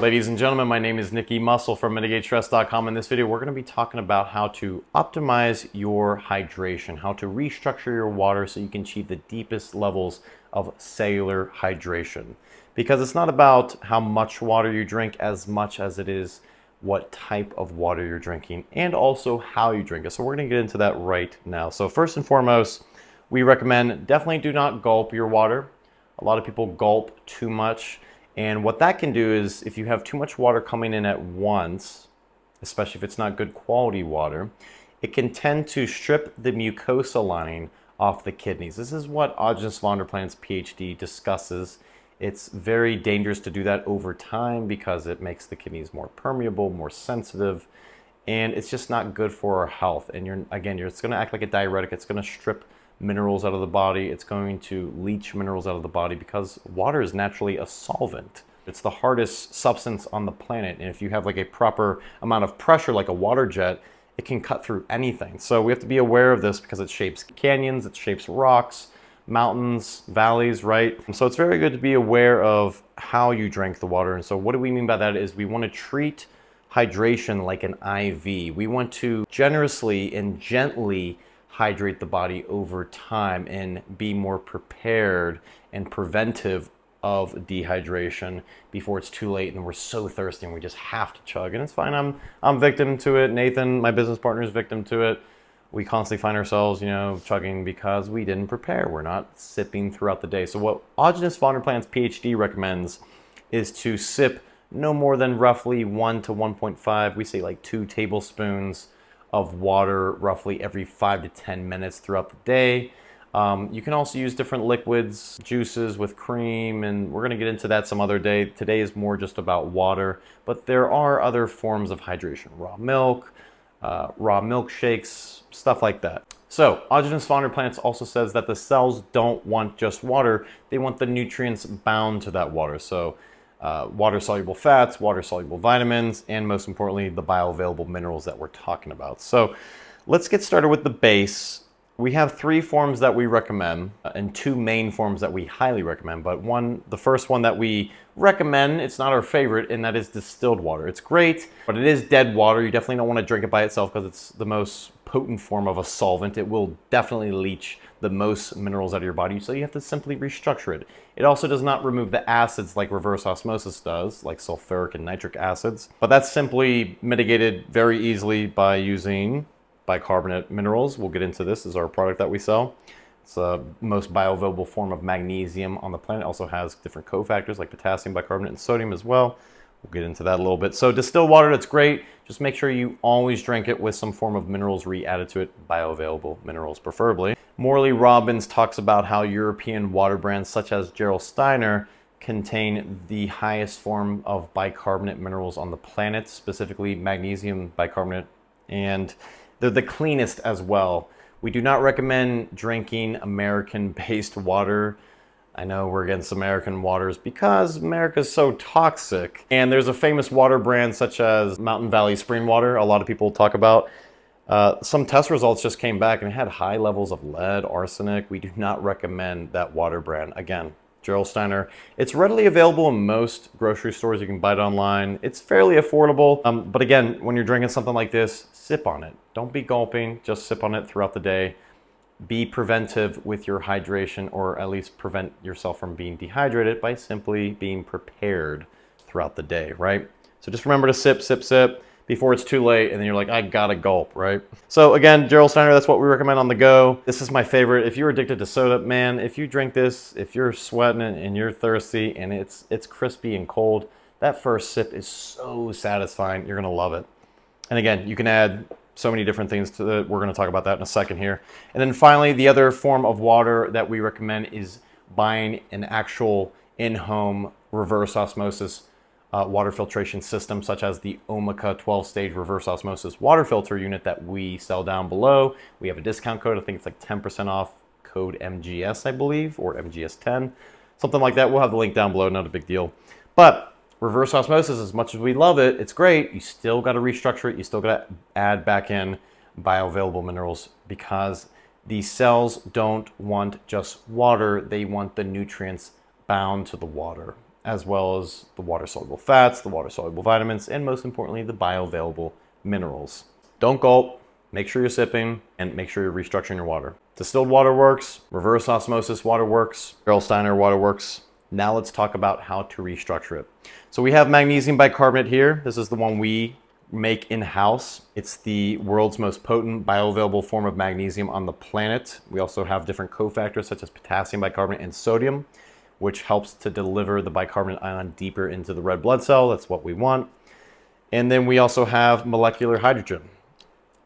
Ladies and gentlemen, my name is Nicky Muscle from MitigateStress.com. In this video, we're going to be talking about how to optimize your hydration, how to restructure your water so you can achieve the deepest levels of cellular hydration. Because it's not about how much water you drink as much as it is what type of water you're drinking and also how you drink it. So we're going to get into that right now. So first and foremost, we recommend definitely do not gulp your water. A lot of people gulp too much. And what that can do is if you have too much water coming in at once, especially if it's not good quality water, it can tend to strip the mucosa lining off the kidneys. This is what Audgens van der Plant's PhD discusses. It's very dangerous to do that over time because it makes the kidneys more permeable, more sensitive, and it's just not good for our health. And it's going to act like a diuretic. It's going to strip minerals out of the body. It's going to leach minerals out of the body because water is naturally a solvent. It's the hardest substance on the planet, and if you have like a proper amount of pressure like a water jet, it can cut through anything. So we have to be aware of this because it shapes canyons, it shapes rocks, mountains, valleys, right? And so it's very good to be aware of how you drink the water. And so what do we mean by that is we want to treat hydration like an IV. We want to generously and gently hydrate the body over time and be more prepared and preventive of dehydration before it's too late and we're so thirsty and we just have to chug. And it's fine. I'm victim to it. Nathan, my business partner, is victim to it. We constantly find ourselves, chugging because we didn't prepare. We're not sipping throughout the day. So what Audgens van der Plant's PhD recommends is to sip no more than roughly 1 to 1.5, we say like 2 tablespoons of water roughly every 5 to 10 minutes throughout the day. You can also use different liquids, juices with cream, and we're going to get into that some other day. Today is more just about water, but there are other forms of hydration, raw milk, raw milkshakes, stuff like that. So Audgens van der Plant also says that the cells don't want just water, they want the nutrients bound to that water. So water-soluble fats, water-soluble vitamins, and most importantly, the bioavailable minerals that we're talking about. So let's get started with the base. We have 3 forms that we recommend and 2 main forms that we highly recommend. But the first one that we recommend, it's not our favorite, and that is distilled water. It's great, but it is dead water. You definitely don't want to drink it by itself because it's the most potent form of a solvent. It will definitely leach the most minerals out of your body, so you have to simply restructure it. It also does not remove the acids like reverse osmosis does, like sulfuric and nitric acids, but that's simply mitigated very easily by using bicarbonate minerals. We'll get into this as our product that we sell. It's the most bioavailable form of magnesium on the planet. It also has different cofactors like potassium, bicarbonate, and sodium as well. We'll get into that a little bit. So distilled water, that's great. Just make sure you always drink it with some form of minerals re-added to it, bioavailable minerals preferably. Morley Robbins talks about how European water brands such as Gerald Steiner contain the highest form of bicarbonate minerals on the planet, specifically magnesium bicarbonate, and they're the cleanest as well. We do not recommend drinking American-based water. I know we're against American waters because America's so toxic. And there's a famous water brand such as Mountain Valley Spring Water, a lot of people talk about. Some test results just came back and it had high levels of lead, arsenic. We do not recommend that water brand. Again, Gerald Steiner. It's readily available in most grocery stores. You can buy it online. It's fairly affordable. But again, when you're drinking something like this, sip on it. Don't be gulping, just sip on it throughout the day. Be preventive with your hydration, or at least prevent yourself from being dehydrated by simply being prepared throughout the day, right? So just remember to sip, sip, sip before it's too late and then you're like, I gotta gulp, right? So again, Gerald Steiner, that's what we recommend on the go. This is my favorite. If you're addicted to soda, man, if you drink this, if you're sweating and you're thirsty and it's crispy and cold, that first sip is so satisfying. You're gonna love it. And again, you can add so many different things to it. We're going to talk about that in a second here. And then finally, the other form of water that we recommend is buying an actual in-home reverse osmosis water filtration system, such as the Omica 12-stage reverse osmosis water filter unit that we sell down below. We have a discount code. I think it's like 10% off, code MGS, I believe, or MGS10, something like that. We'll have the link down below, not a big deal. But reverse osmosis, as much as we love it, it's great. You still got to restructure it. You still got to add back in bioavailable minerals because these cells don't want just water. They want the nutrients bound to the water. as well as the water-soluble fats, the water-soluble vitamins, and most importantly, the bioavailable minerals. Don't gulp, make sure you're sipping, and make sure you're restructuring your water. Distilled water works, reverse osmosis water works, Gerolsteiner water works. Now let's talk about how to restructure it. So we have magnesium bicarbonate here. This is the one we make in-house. It's the world's most potent bioavailable form of magnesium on the planet. We also have different cofactors such as potassium bicarbonate and sodium, which helps to deliver the bicarbonate ion deeper into the red blood cell. That's what we want. And then we also have molecular hydrogen.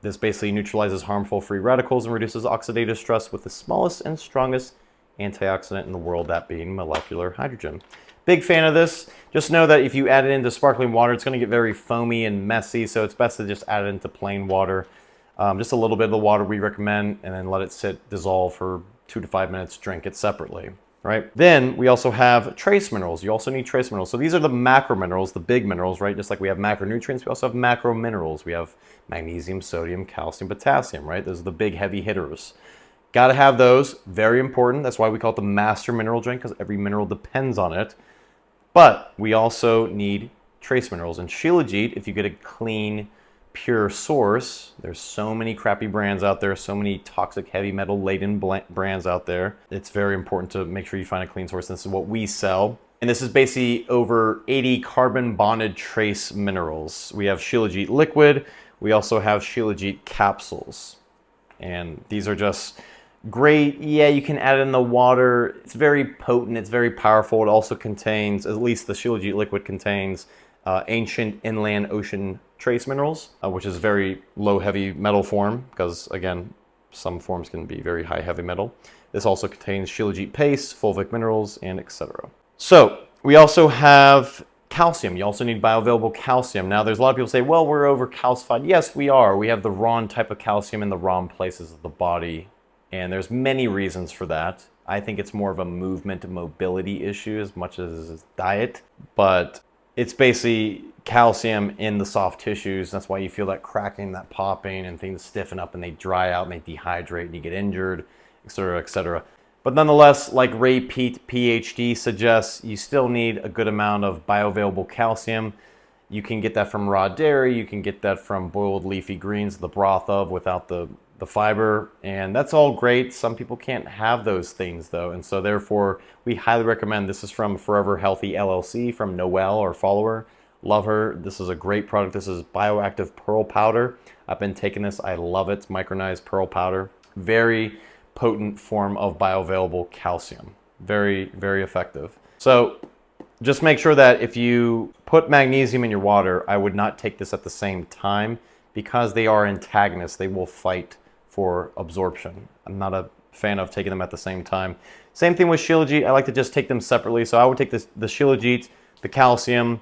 This basically neutralizes harmful free radicals and reduces oxidative stress with the smallest and strongest antioxidant in the world, that being molecular hydrogen. Big fan of this. Just know that if you add it into sparkling water, it's going to get very foamy and messy, so it's best to just add it into plain water. Just a little bit of the water we recommend, and then let it sit, dissolve for 2 to 5 minutes, drink it separately. Right? Then we also have trace minerals. You also need trace minerals. So these are the macro minerals, the big minerals, right? Just like we have macronutrients, we also have macro minerals. We have magnesium, sodium, calcium, potassium, right? Those are the big heavy hitters. Got to have those. Very important. That's why we call it the master mineral drink, because every mineral depends on it. But we also need trace minerals. And Shilajit, if you get a clean, pure source, there's so many crappy brands out there, so many toxic heavy metal laden brands out there. It's very important to make sure you find a clean source. This is what we sell. And this is basically over 80 carbon bonded trace minerals. We have Shilajit liquid. We also have Shilajit capsules. And these are just great. Yeah, you can add it in the water. It's very potent. It's very powerful. It also contains, at least the Shilajit liquid contains, ancient inland ocean trace minerals, which is very low heavy metal form, because again, some forms can be very high heavy metal. This also contains Shilajit paste, fulvic minerals, and etc. So we also have calcium. You also need bioavailable calcium. Now there's a lot of people say, well, we're over calcified. Yes, we are. We have the wrong type of calcium in the wrong places of the body, and there's many reasons for that. I think it's more of a movement and mobility issue as much as diet, but it's basically calcium in the soft tissues. That's why you feel that cracking, that popping, and things stiffen up and they dry out and they dehydrate and you get injured, etc., etc. But nonetheless, like Ray Peat, PhD, suggests, you still need a good amount of bioavailable calcium. You can get that from raw dairy. You can get that from boiled leafy greens, the broth of without the fiber, and that's all great. Some people can't have those things though, and so therefore we highly recommend. This is from Forever Healthy LLC, from Noelle, our follower. Love her. This is a great product. This is bioactive pearl powder. I've been taking this. I love it. It's micronized pearl powder. Very potent form of bioavailable calcium. Very, very effective. So just make sure that if you put magnesium in your water, I would not take this at the same time, because they are antagonists. They will fight for absorption. I'm not a fan of taking them at the same time. Same thing with Shilajit. I like to just take them separately. So I would take the Shilajit, the calcium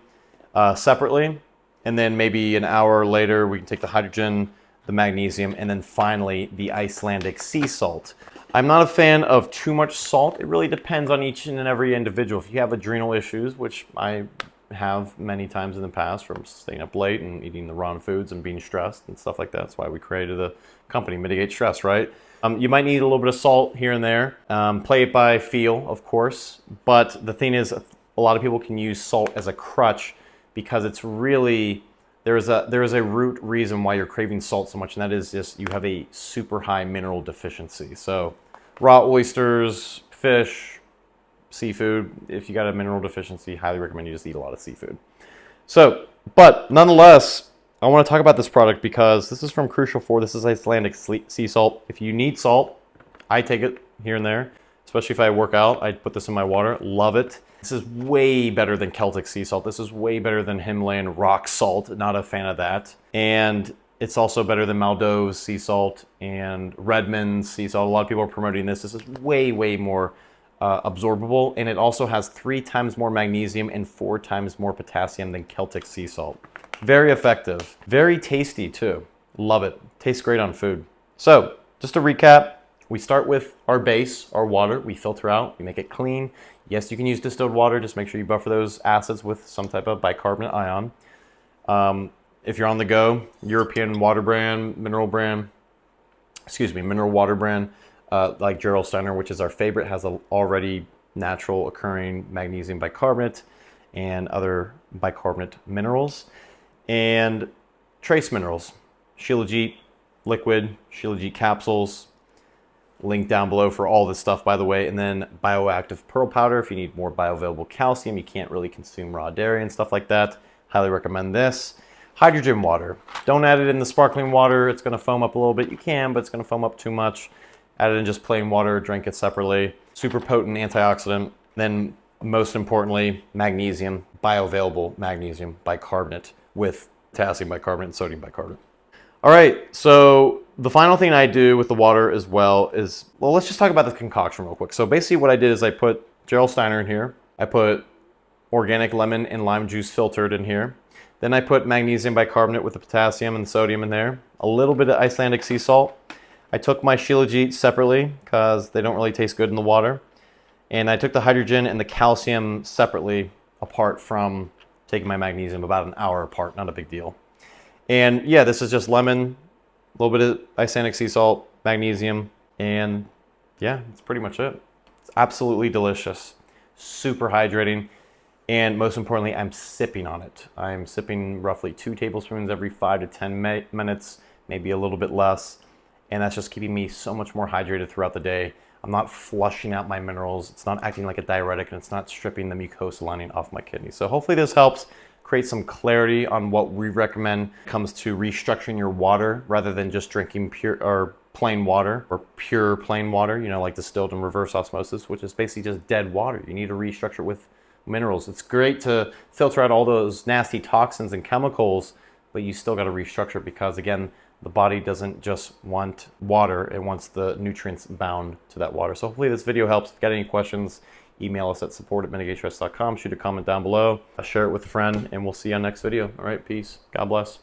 separately, and then maybe an hour later we can take the hydrogen, the magnesium, and then finally the Icelandic sea salt. I'm not a fan of too much salt. It really depends on each and every individual. If you have adrenal issues, which I have many times in the past from staying up late and eating the wrong foods and being stressed and stuff like that. That's why we created the company, Mitigate Stress, right? You might need a little bit of salt here and there. Play it by feel, of course. But the thing is, a lot of people can use salt as a crutch, because it's really, there is a root reason why you're craving salt so much, and that is just you have a super high mineral deficiency. So raw oysters, fish, seafood, if you got a mineral deficiency, highly recommend you just eat a lot of seafood. So, but nonetheless, I want to talk about this product because this is from Crucial 4. This is Icelandic sea salt. If you need salt, I take it here and there, especially if I work out. I put this in my water. Love it. This is way better than Celtic sea salt. This is way better than Himalayan rock salt. Not a fan of that. And it's also better than Maldove's sea salt and Redmond's sea salt. A lot of people are promoting this. This is way, way more absorbable, and it also has 3 times more magnesium and 4 times more potassium than Celtic sea salt. Very effective. Very tasty too. Love it. Tastes great on food. So just to recap, we start with our base, our water. We filter out, we make it clean. Yes, you can use distilled water. Just make sure you buffer those acids with some type of bicarbonate ion. If you're on the go, European water brand, mineral water brand, like Gerolsteiner, which is our favorite, has a already natural occurring magnesium bicarbonate. and other bicarbonate minerals, and trace minerals, Shilajit liquid, Shilajit capsules, link down below for all this stuff, by the way, and then bioactive pearl powder if you need more bioavailable calcium, you can't really consume raw dairy and stuff like that. Highly recommend this. Hydrogen water. Don't add it in the sparkling water. It's going to foam up a little bit. You can, but it's going to foam up too much. Add it in just plain water. Drink it separately. Super potent antioxidant. Then, most importantly, magnesium. Bioavailable magnesium bicarbonate with potassium bicarbonate and sodium bicarbonate. All right, so the final thing I do with the water as well is, well, let's just talk about the concoction real quick. So basically what I did is I put Gerald Steiner in here. I put organic lemon and lime juice filtered in here. Then I put magnesium bicarbonate with the potassium and the sodium in there. A little bit of Icelandic sea salt. I took my Shilajit separately because they don't really taste good in the water. And I took the hydrogen and the calcium separately apart from taking my magnesium, about an hour apart, not a big deal. And yeah, this is just lemon, a little bit of Icelandic sea salt, magnesium, and yeah, that's pretty much it. It's absolutely delicious, super hydrating. And most importantly, I'm sipping on it. I'm sipping roughly 2 tablespoons every 5 to 10 minutes, maybe a little bit less. And that's just keeping me so much more hydrated throughout the day. I'm not flushing out my minerals. It's not acting like a diuretic, and it's not stripping the mucosa lining off my kidneys. So hopefully this helps create some clarity on what we recommend when it comes to restructuring your water rather than just drinking pure or plain water or pure plain water, you know, like distilled and reverse osmosis, which is basically just dead water. You need to restructure it with minerals. It's great to filter out all those nasty toxins and chemicals, but you still got to restructure it because, again, the body doesn't just want water, it wants the nutrients bound to that water. So hopefully this video helps. If you got any questions, email us at support@mitigatestress.com, shoot a comment down below, share it with a friend, and we'll see you on next video. All right, peace. God bless.